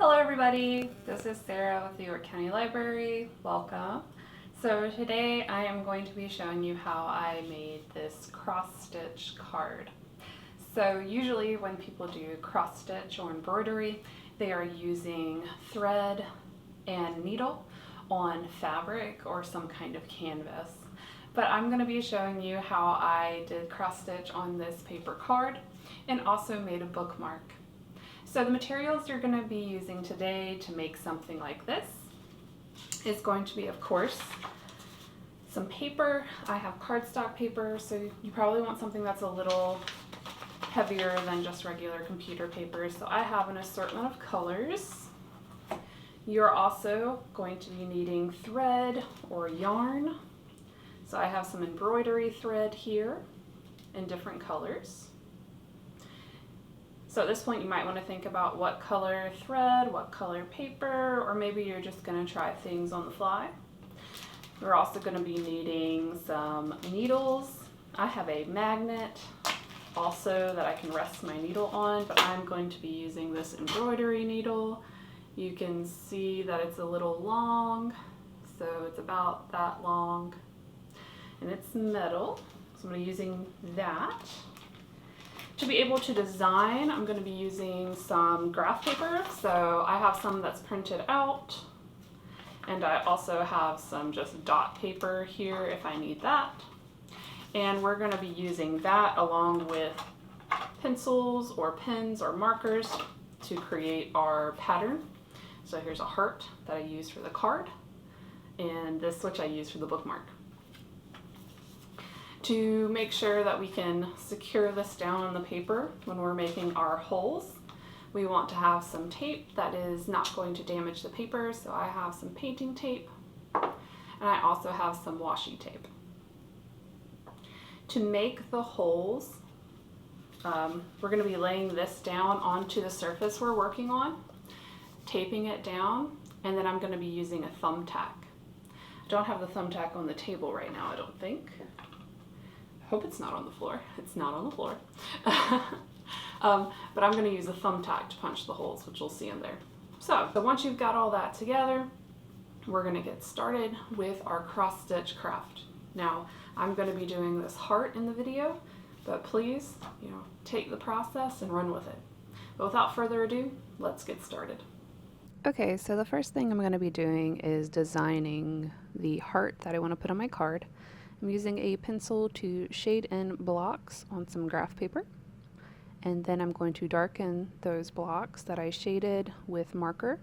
Hello everybody, this is Sarah with the York County Library. Welcome. So today I am going to be showing you how I made this cross-stitch card. So usually when people do cross-stitch or embroidery, they are using thread and needle on fabric or some kind of canvas. But I'm going to be showing you how I did cross-stitch on this paper card and also made a bookmark. So the materials you're going to be using today to make something like this is going to be, of course, some paper. I have cardstock paper, so you probably want something that's a little heavier than just regular computer paper. So I have an assortment of colors. You're also going to be needing thread or yarn. So I have some embroidery thread here in different colors. So at this point you might want to think about what color thread, what color paper, or maybe you're just going to try things on the fly. We're also going to be needing some needles. I have a magnet also that I can rest my needle on, but I'm going to be using this embroidery needle. You can see that it's a little long, so it's about that long, and it's metal, so I'm going to be using that. To be able to design, I'm going to be using some graph paper. So I have some that's printed out, and I also have some just dot paper here if I need that. And we're going to be using that along with pencils or pens or markers to create our pattern. So here's a heart that I use for the card, and this which I use for the bookmark. To make sure that we can secure this down on the paper when we're making our holes, we want to have some tape that is not going to damage the paper. So I have some painting tape, and I also have some washi tape. To make the holes, we're going to be laying this down onto the surface we're working on, taping it down, and then I'm going to be using a thumbtack. I don't have the thumbtack on the table right now, I don't think. Hope it's not on the floor. It's not on the floor. But I'm going to use a thumbtack to punch the holes, which you'll see in there. So once you've got all that together, we're going to get started with our cross-stitch craft. Now, I'm going to be doing this heart in the video, but please, take the process and run with it. But without further ado, let's get started. Okay, so the first thing I'm going to be doing is designing the heart that I want to put on my card. I'm using a pencil to shade in blocks on some graph paper, and then I'm going to darken those blocks that I shaded with marker.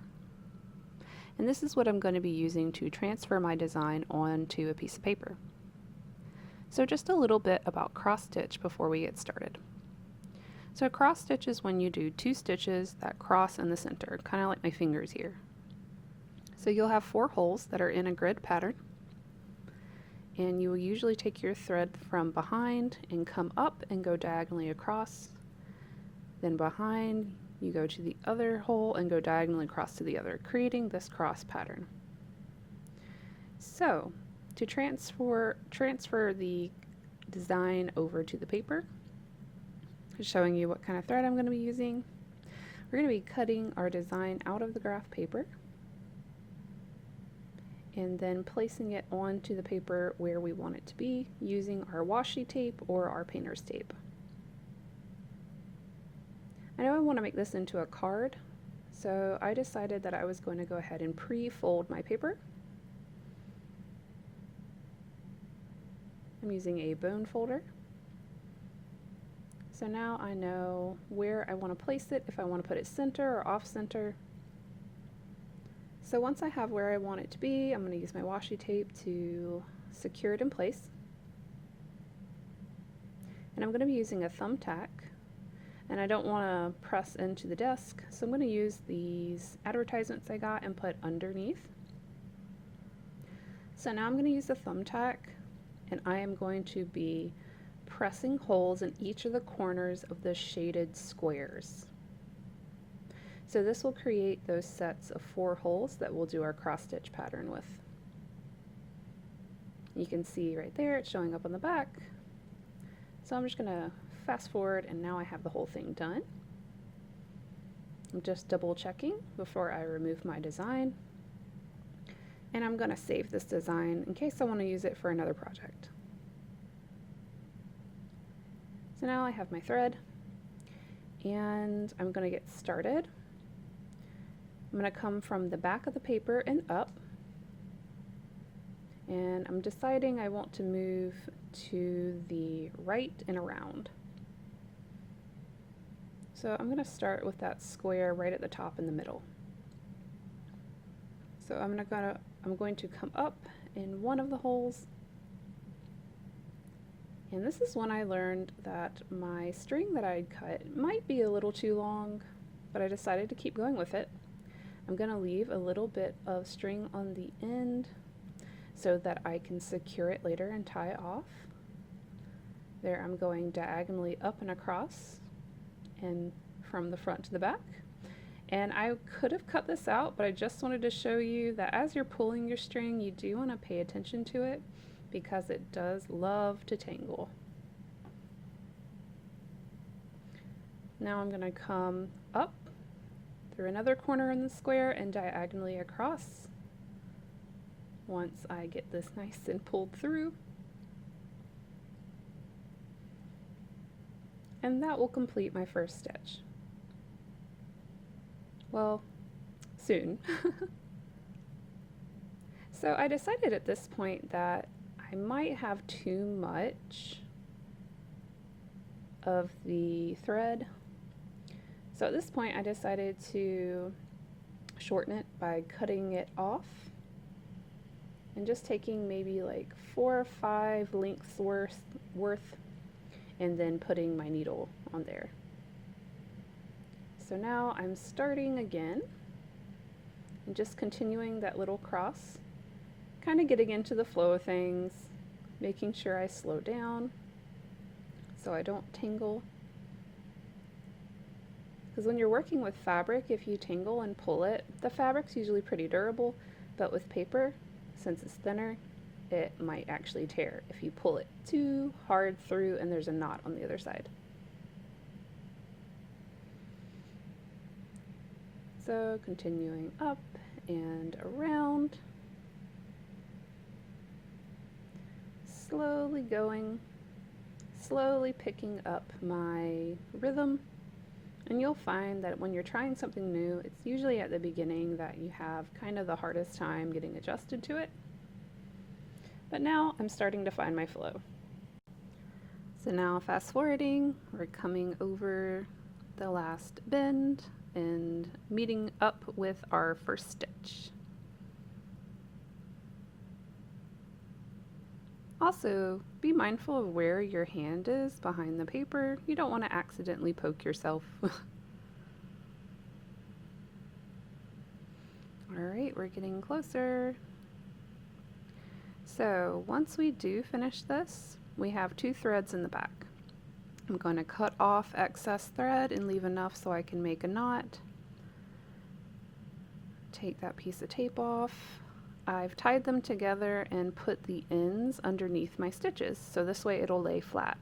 And this is what I'm going to be using to transfer my design onto a piece of paper. So just a little bit about cross stitch before we get started. So a cross stitch is when you do two stitches that cross in the center, kind of like my fingers here. So you'll have 4 holes that are in a grid pattern. And you will usually take your thread from behind and come up and go diagonally across. Then behind, you go to the other hole and go diagonally across to the other, creating this cross pattern. So, to transfer the design over to the paper, showing you what kind of thread I'm going to be using. We're going to be cutting our design out of the graph paper and then placing it onto the paper where we want it to be using our washi tape or our painter's tape. I know I want to make this into a card, so I decided that I was going to go ahead and pre-fold my paper. I'm using a bone folder. So now I know where I want to place it, if I want to put it center or off center. So once I have where I want it to be, I'm going to use my washi tape to secure it in place. And I'm going to be using a thumbtack, and I don't want to press into the desk, so I'm going to use these advertisements I got and put underneath. So now I'm going to use the thumbtack, and I am going to be pressing holes in each of the corners of the shaded squares. So this will create those sets of 4 holes that we'll do our cross stitch pattern with. You can see right there it's showing up on the back. So I'm just going to fast forward, and now I have the whole thing done. I'm just double checking before I remove my design. And I'm going to save this design in case I want to use it for another project. So now I have my thread, and I'm going to get started. I'm going to come from the back of the paper and up, and I'm deciding I want to move to the right and around. So I'm going to start with that square right at the top in the middle. So I'm going to come up in one of the holes, and this is when I learned that my string that I'd cut might be a little too long, but I decided to keep going with it. I'm going to leave a little bit of string on the end so that I can secure it later and tie it off. There, I'm going diagonally up and across and from the front to the back. And I could have cut this out, but I just wanted to show you that as you're pulling your string, you do want to pay attention to it because it does love to tangle. Now I'm going to come up through another corner in the square and diagonally across once I get this nice and pulled through. And that will complete my first stitch. Well, soon. So I decided at this point that I might have too much of the thread. So at this point I decided to shorten it by cutting it off and just taking maybe like 4 or 5 lengths worth and then putting my needle on there. So now I'm starting again and just continuing that little cross, kind of getting into the flow of things, making sure I slow down so I don't tangle. Because when you're working with fabric, if you tangle and pull it, the fabric's usually pretty durable, but with paper, since it's thinner, it might actually tear if you pull it too hard through and there's a knot on the other side. So continuing up and around, slowly going, slowly picking up my rhythm. And you'll find that when you're trying something new, it's usually at the beginning that you have kind of the hardest time getting adjusted to it. But now I'm starting to find my flow. So now fast forwarding, we're coming over the last bend and meeting up with our first stitch. Also, be mindful of where your hand is behind the paper. You don't want to accidentally poke yourself. Alright, we're getting closer. So once we do finish this, we have 2 threads in the back. I'm going to cut off excess thread and leave enough so I can make a knot. Take that piece of tape off. I've tied them together and put the ends underneath my stitches, so this way it'll lay flat.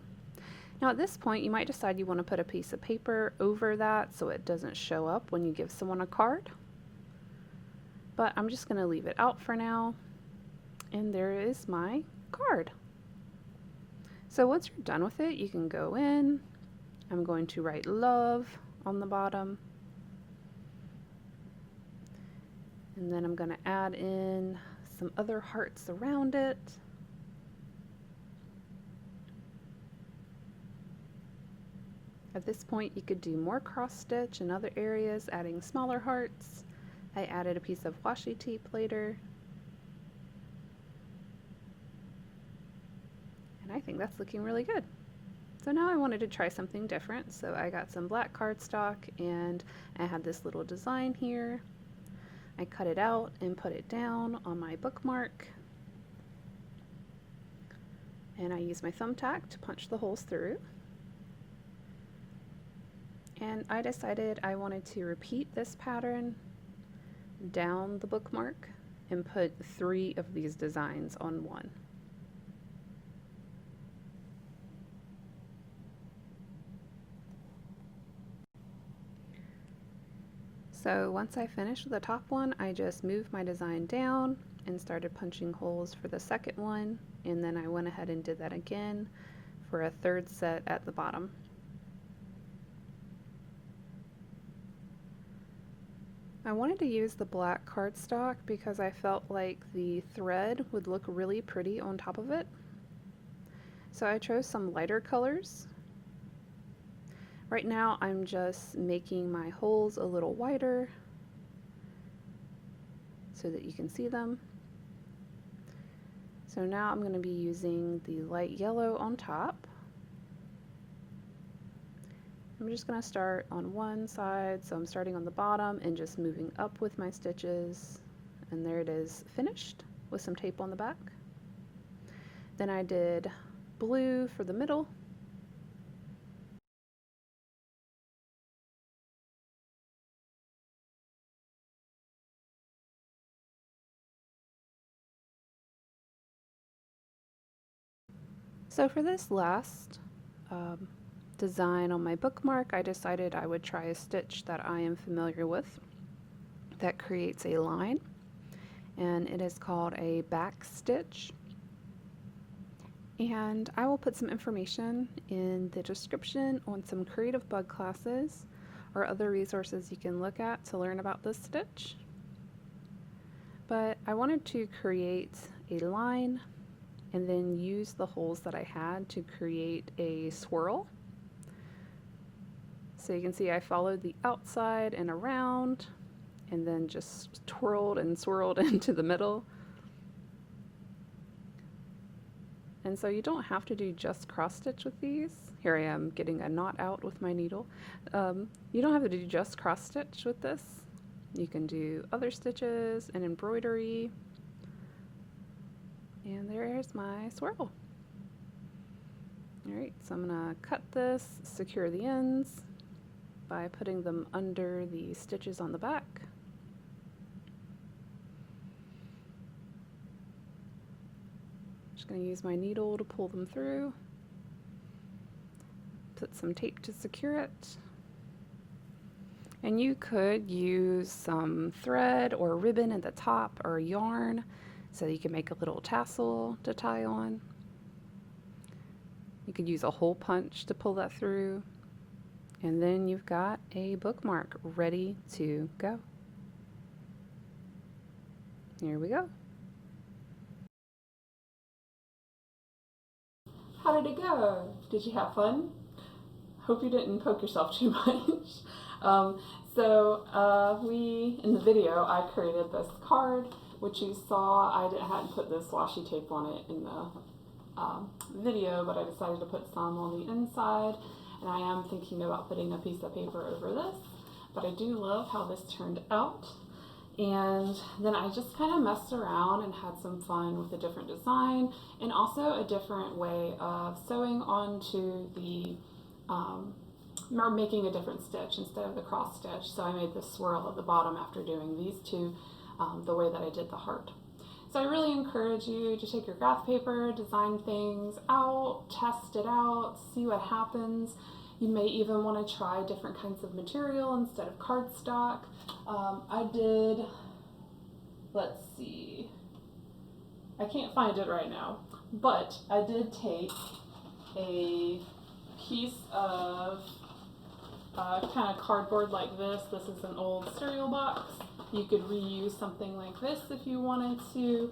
Now at this point you might decide you want to put a piece of paper over that so it doesn't show up when you give someone a card. But I'm just going to leave it out for now. And there is my card. So once you're done with it, you can go in. I'm going to write love on the bottom. And then I'm going to add in some other hearts around it. At this point you could do more cross stitch in other areas, adding smaller hearts. I added a piece of washi tape later. And I think that's looking really good. So now I wanted to try something different, so I got some black cardstock and I had this little design here. I cut it out and put it down on my bookmark. And I used my thumbtack to punch the holes through. And I decided I wanted to repeat this pattern down the bookmark and put 3 of these designs on one. So once I finished with the top one, I just moved my design down and started punching holes for the second one, and then I went ahead and did that again for a third set at the bottom. I wanted to use the black cardstock because I felt like the thread would look really pretty on top of it. So I chose some lighter colors. Right now I'm just making my holes a little wider so that you can see them. So now I'm going to be using the light yellow on top. I'm just going to start on one side, so I'm starting on the bottom and just moving up with my stitches, and there it is finished with some tape on the back. Then I did blue for the middle. So for this last design on my bookmark, I decided I would try a stitch that I am familiar with that creates a line, and it is called a back stitch. And I will put some information in the description on some Creativebug classes or other resources you can look at to learn about this stitch. But I wanted to create a line and then use the holes that I had to create a swirl. So you can see I followed the outside and around and then just twirled and swirled into the middle. And so you don't have to do just cross stitch with these. Here I am getting a knot out with my needle. You don't have to do just cross stitch with this. You can do other stitches and embroidery. And there's my swirl. Alright, so I'm going to cut this, secure the ends by putting them under the stitches on the back. Just going to use my needle to pull them through. Put some tape to secure it. And you could use some thread or ribbon at the top or yarn so you can make a little tassel to tie on. You could use a hole punch to pull that through. And then you've got a bookmark ready to go. Here we go. How did it go? Did you have fun? Hope you didn't poke yourself too much. In the video, I created this card, which you saw. I hadn't put this washi tape on it in the video, but I decided to put some on the inside, and I am thinking about putting a piece of paper over this, but I do love how this turned out. And then I just kind of messed around and had some fun with a different design and also a different way of sewing onto the or making a different stitch instead of the cross stitch. So I made this swirl at the bottom after doing these two the way that I did the heart. So I really encourage you to take your graph paper, design things out, test it out, see what happens. You may even want to try different kinds of material instead of cardstock. I did, let's see, I can't find it right now, but I did take a piece of kind of cardboard like this. This is an old cereal box. You could reuse something like this if you wanted to,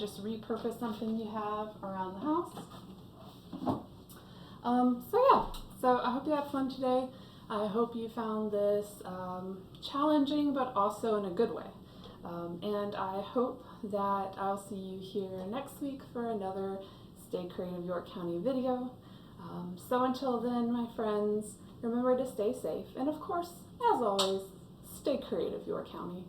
just repurpose something you have around the house. So I hope you had fun today. I hope you found this challenging, but also in a good way. And I hope that I'll see you here next week for another Stay Creative York County video. So until then, my friends, remember to stay safe, and of course, as always, stay creative, York County.